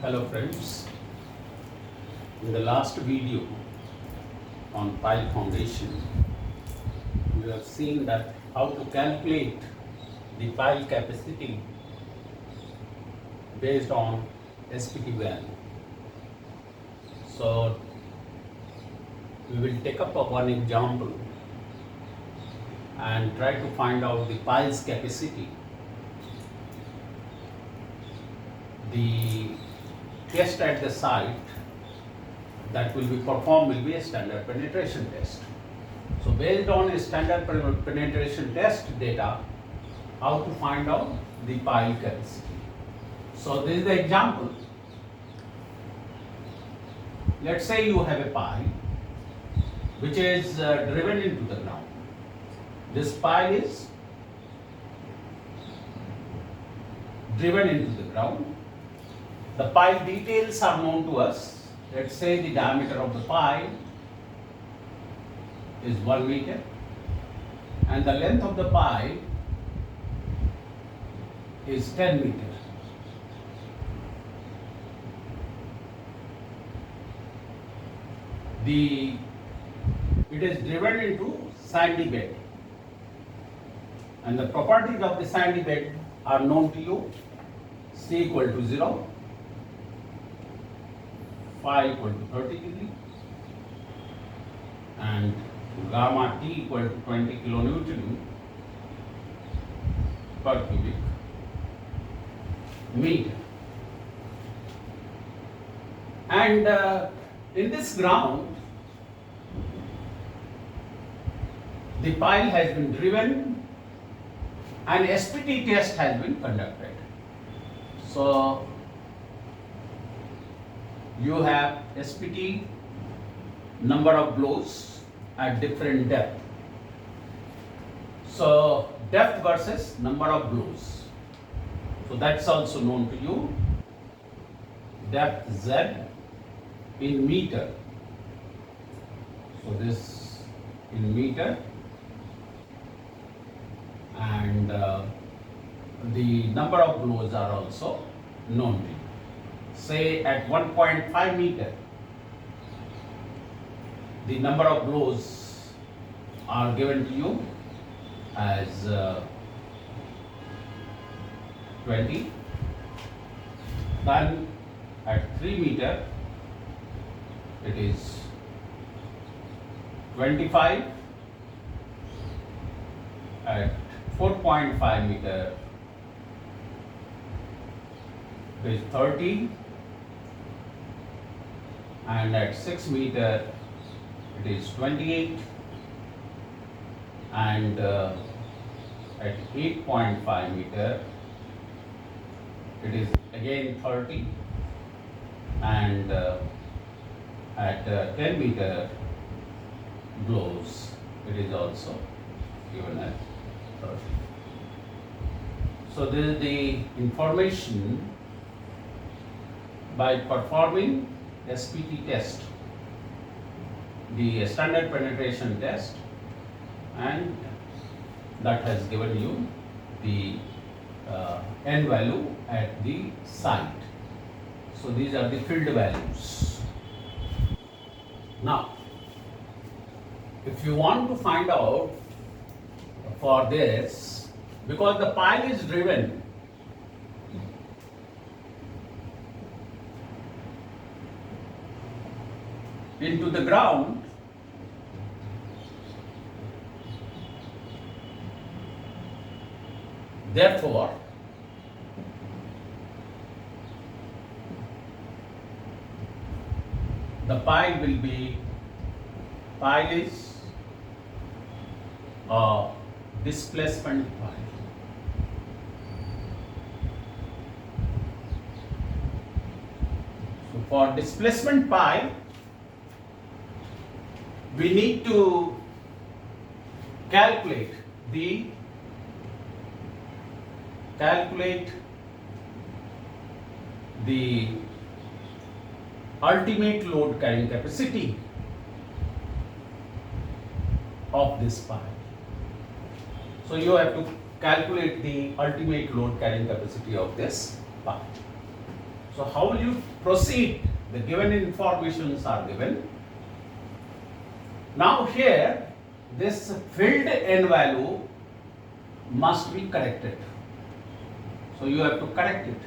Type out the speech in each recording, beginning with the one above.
Hello friends, in the last video on pile foundation, we have seen that how to calculate the pile capacity based on SPT value. So we will take up one example and try to find out the pile's capacity. The test at the site that will be performed will be a standard penetration test. So based on a standard penetration test data, how to find out the pile capacity. So this is the example. Let's say you have a pile which is driven into the ground. This pile is driven into the ground. The pile details are known to us. Let's say the diameter of the pile is 1 meter and the length of the pile is 10 meter. It is driven into sandy bed and the properties of the sandy bed are known to you. C equal to 0, phi equal to 30 degree and gamma T equal to 20 kilonewton per cubic meter. And in this ground, the pile has been driven and SPT test has been conducted. So you have SPT number of blows at different depth. So depth versus number of blows. So that's also known to you. Depth Z in meter. So this in meter and the number of blows are also known to you. Say at 1.5 meter, the number of blows are given to you as 20. Then at 3 meter, it is 25. At 4.5 meter, it is 30. And at 6 meter it is 28 and at 8.5 meter it is again 30 and at 10 meter blows it is also given as 30. So this is the information by performing SPT test, the standard penetration test, and that has given you the N value at the site. So these are the field values. Now, if you want to find out for this, because the pile is driven into the ground, therefore the pile is a displacement pile. So for displacement pile, we need to calculate the ultimate load carrying capacity of this pile. So you have to calculate the ultimate load carrying capacity of this pile. So how will you proceed? The given informations are given. Now here, this filled n value must be corrected. So you have to correct it.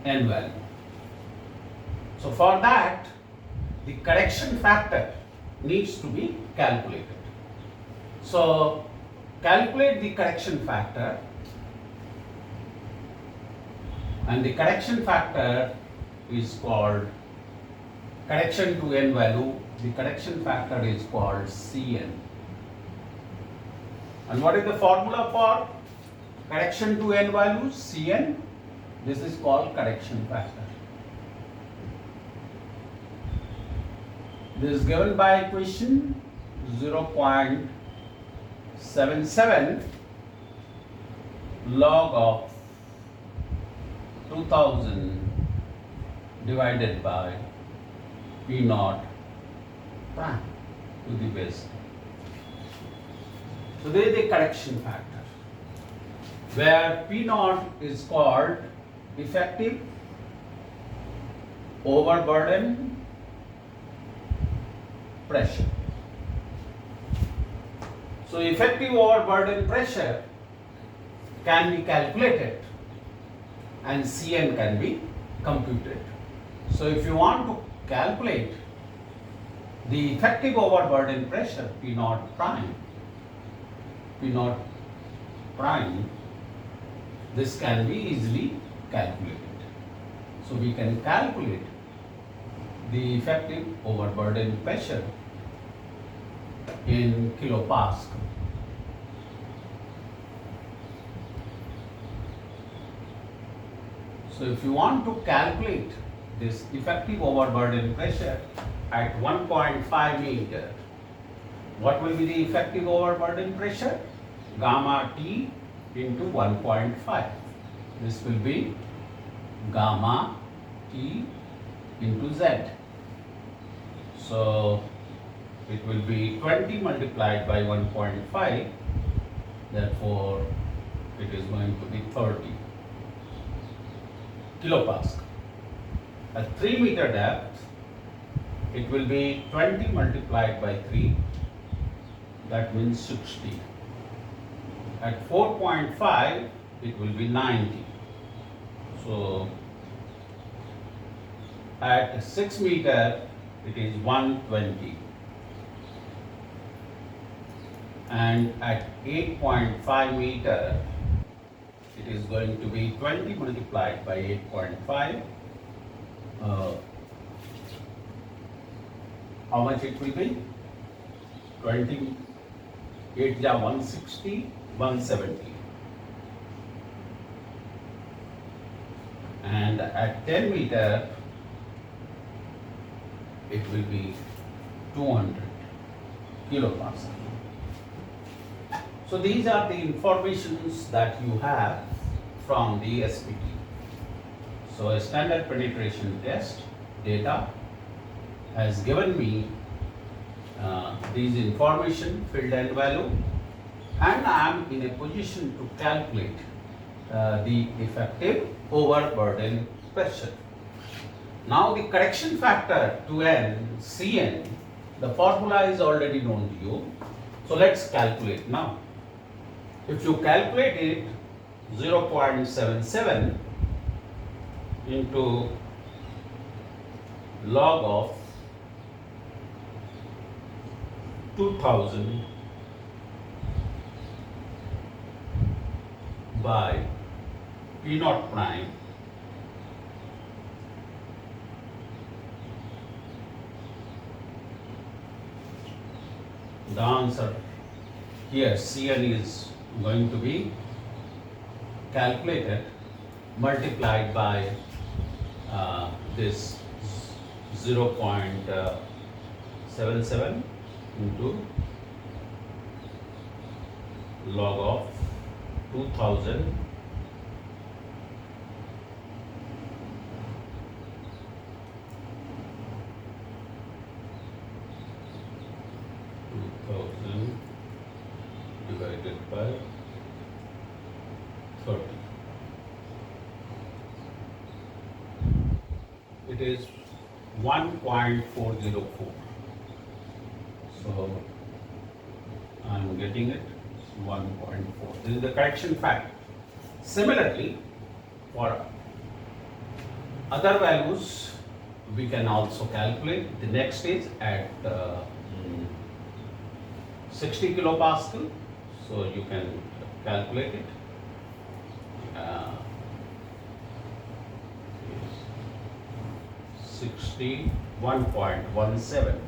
N value. So for that, the correction factor needs to be calculated. So calculate the correction factor, and the correction factor is called correction to n value. The correction factor is called Cn. And what is the formula for correction to n value? Cn. This is called correction factor. This is given by equation 0.77 log of 2000 divided by P naught prime to the base. So there is the correction factor, where P naught is called effective overburden pressure. So effective overburden pressure can be calculated and Cn can be computed. So if you want to calculate the effective overburden pressure P naught prime, this can be easily calculated. So we can calculate the effective overburden pressure in kilopascal. So if you want to calculate this effective overburden pressure at 1.5 meter, what will be the effective overburden pressure? Gamma T into 1.5. This will be gamma T into Z. So it will be 20 multiplied by 1.5, therefore it is going to be 30 kilopascal. At 3 meter depth, it will be 20 multiplied by 3, that means 60. At 4.5, it will be 90. So at 6 meter, it is 120. And at 8.5 meter, it is going to be 20 multiplied by 8.5. How much it will be? 20, 8 ja 160, 170. And at 10 meter, it will be 200 kilopascal. So these are the informations that you have from the SPT. So a standard penetration test data has given me these information, filled n value, and I am in a position to calculate the effective overburden pressure. Now the correction factor to n, Cn, the formula is already known to you. So let's calculate now. If you calculate it, 0.77 into log of 2000 by P naught prime the answer here Cn is going to be calculated, multiplied by this 0.77 into log of 2000 divided by 30. It is 1.404. So I am getting it 1.4. This is the correction factor. Similarly, for other values, we can also calculate. The next is at 60 kilopascal. So you can calculate it. 61.17.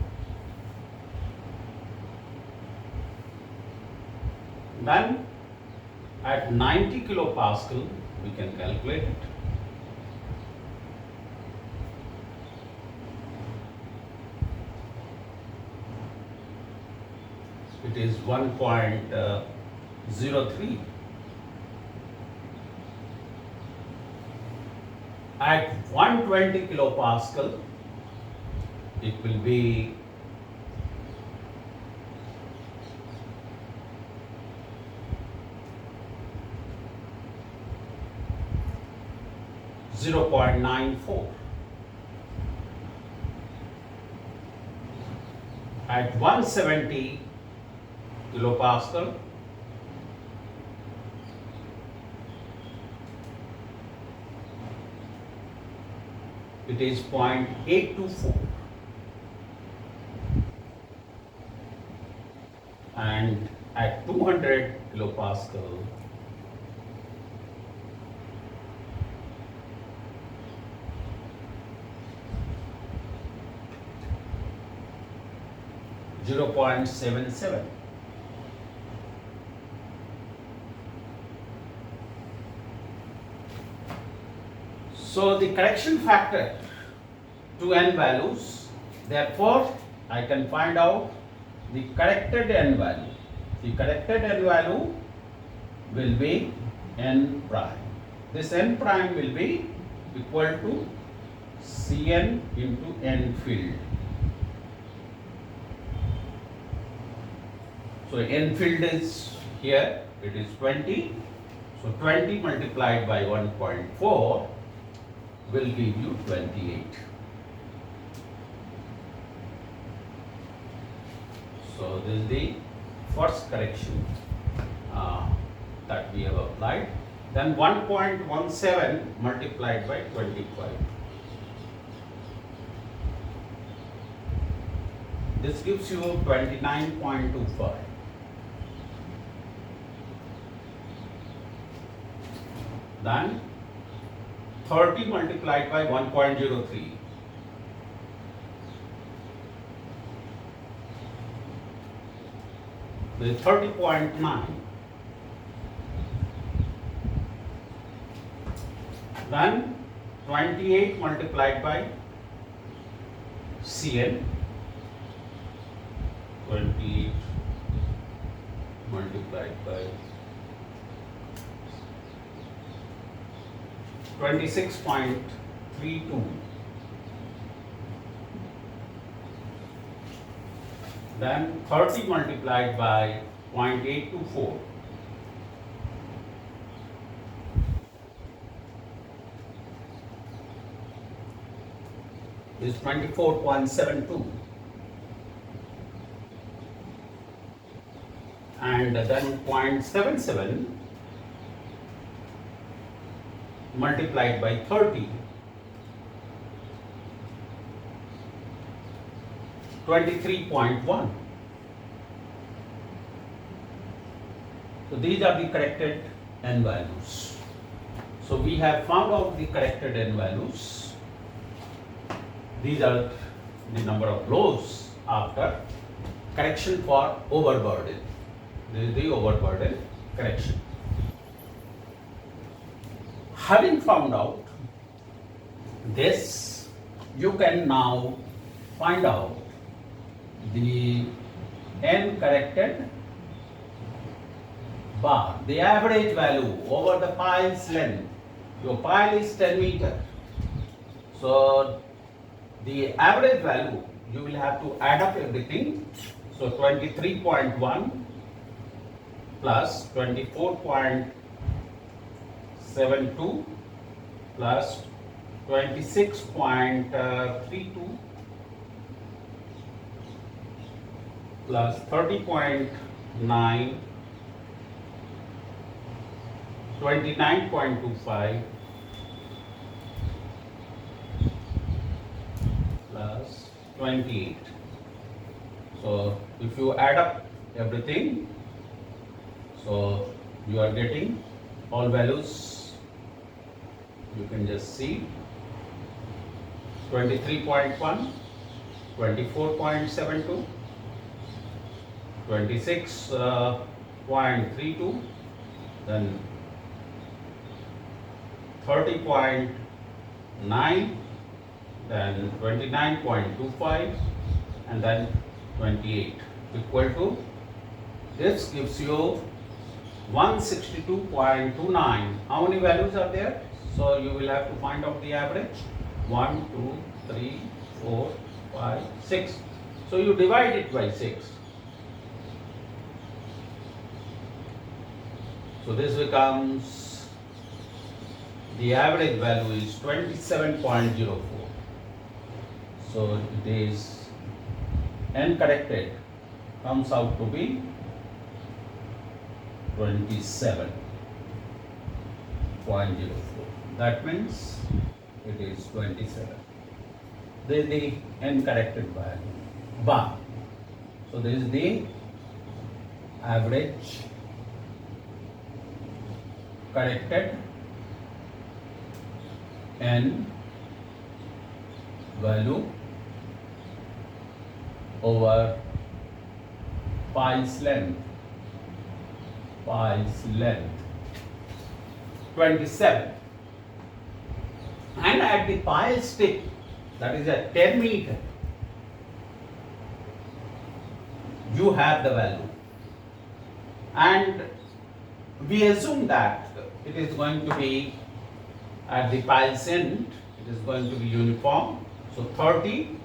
Then at 90 kilopascal, we can calculate it. It is 1.03. At 120 kilopascal, it will be 0.94. At 170 kilopascal, it is 0.824, and at 200 kilopascal, .77. So the correction factor to n values, therefore I can find out the corrected n value. The corrected n value will be n prime. This n prime will be equal to Cn into n field. So n field is here, it is 20. So 20 multiplied by 1.4 will give you 28. So this is the first correction that we have applied. Then 1.17 multiplied by 25. This gives you 29.25. Then 30 multiplied by 1.03. This is 30.9. Then 28 multiplied by Cn. 28 multiplied by 26.32. Then 30 multiplied by 0.824. Is 24.72. And then 0.77 multiplied by 30, 23.1. So these are the corrected n values. So we have found out the corrected n values. These are the number of blows after correction for overburden. This is the overburden correction. Having found out this, you can now find out the n corrected bar, the average value over the pile's length. Your pile is 10 meter. So the average value, you will have to add up everything. So 23.1 plus 24.1 26.72 plus 26.32 plus 30.9, 29.25 plus 28. So if you add up everything, so you are getting all values. You can just see 23.1, 24.72, 26.32, then 30.9, then 29.25, and then 28 equal to, this gives you 162.29. How many values are there? So you will have to find out the average. 1, 2, 3, 4, 5, 6. So you divide it by 6. So this becomes, the average value is 27.04. So it is N corrected comes out to be 27.04. That means it is 27. This is the N corrected value, bar. So this is the average corrected N value over pile's length. Pile's length 27, and at the pile's tip, that is at 10 meter, you have the value, and we assume that it is going to be at the pile's end, it is going to be uniform. So 30,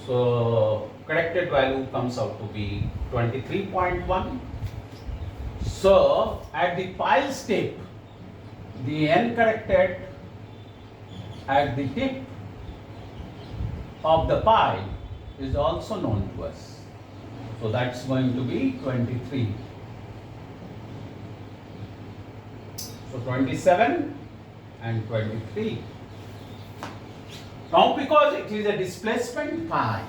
so corrected value comes out to be 23.1. So at the pile's tip, the N corrected at the tip of the pile is also known to us. So that's going to be 23. So 27 and 23. Now because it is a displacement pile,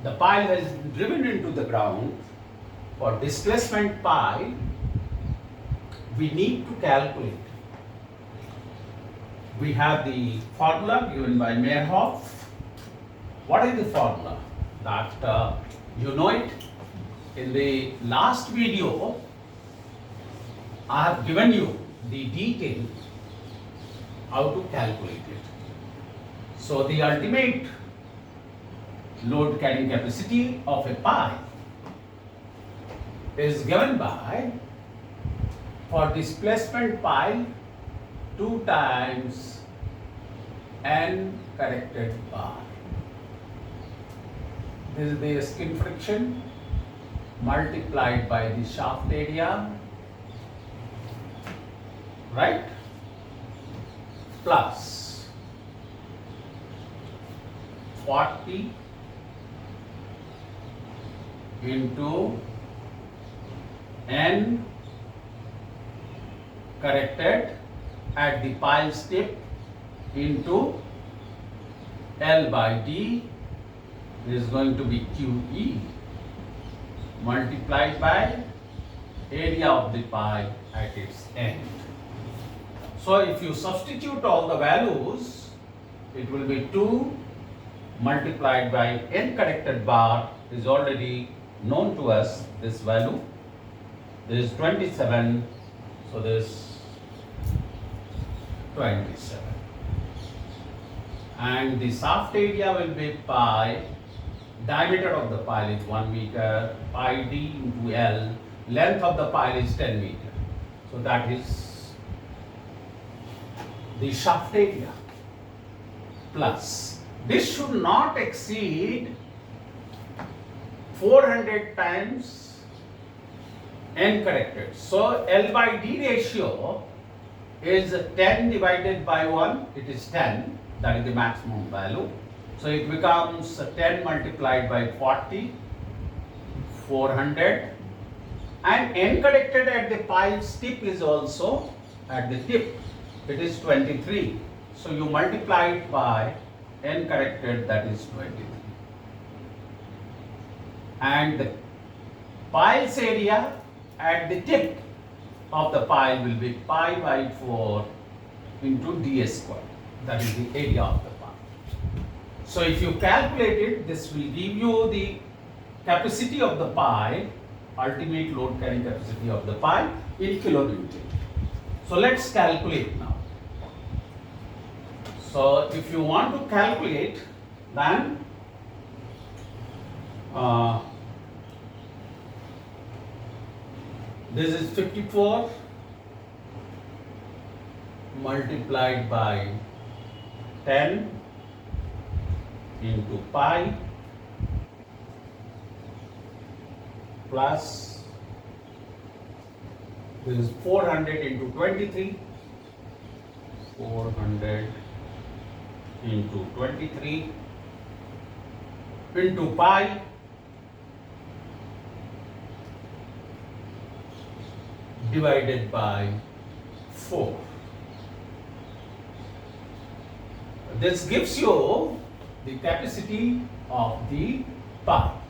the pile has been driven into the ground. For displacement pile, we need to calculate. We have the formula given by Meyerhoff. What is the formula? That you know it. In the last video, I have given you the detail how to calculate it. So the ultimate load carrying capacity of a pile is given by, for displacement pile, 2 times N corrected bar. This is the skin friction multiplied by the shaft area, right, plus 40 into N corrected at the pile's tip into L by D is going to be QE multiplied by area of the pile at its end. So if you substitute all the values, it will be 2 multiplied by N corrected bar is already known to us, this value. This is 27, so this 27. And the shaft area will be pi, diameter of the pile is 1 meter, pi d into L, length of the pile is 10 meter. So that is the shaft area plus. This should not exceed 400 times N corrected. So L by D ratio is 10 divided by 1, it is 10, that is the maximum value. So it becomes 10 multiplied by 40, 400, and N connected at the pile's tip is also at the tip, it is 23. So you multiply it by N connected, that is 23. And the pile's area at the tip of the pile will be pi by 4 into d square, that is the area of the pile. So if you calculate it, this will give you the capacity of the pile, ultimate load carrying capacity of the pile in kilonewton. So let's calculate now. So if you want to calculate, then this is 54 multiplied by 10 into pi plus this is 400 into 23, 400 into 23 into pi divided by 4. This gives you the capacity of the pile.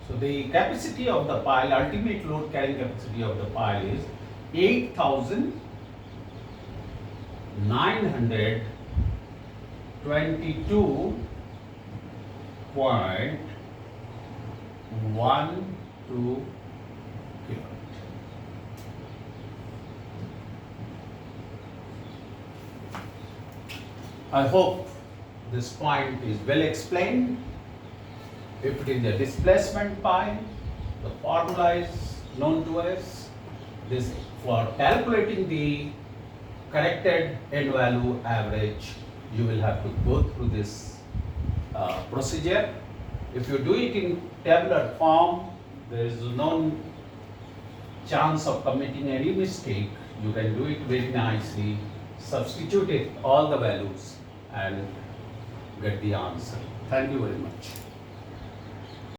So the capacity of the pile, ultimate load carrying capacity of the pile is 8,922.12 kilowatt. I hope this point is well explained. If it is a displacement pile, the formula is known to us. This for calculating the corrected N value average, you will have to go through this procedure. If you do it in tabular form, there is no chance of committing any mistake. You can do it very nicely, substitute it all the values and get the answer. Thank you very much.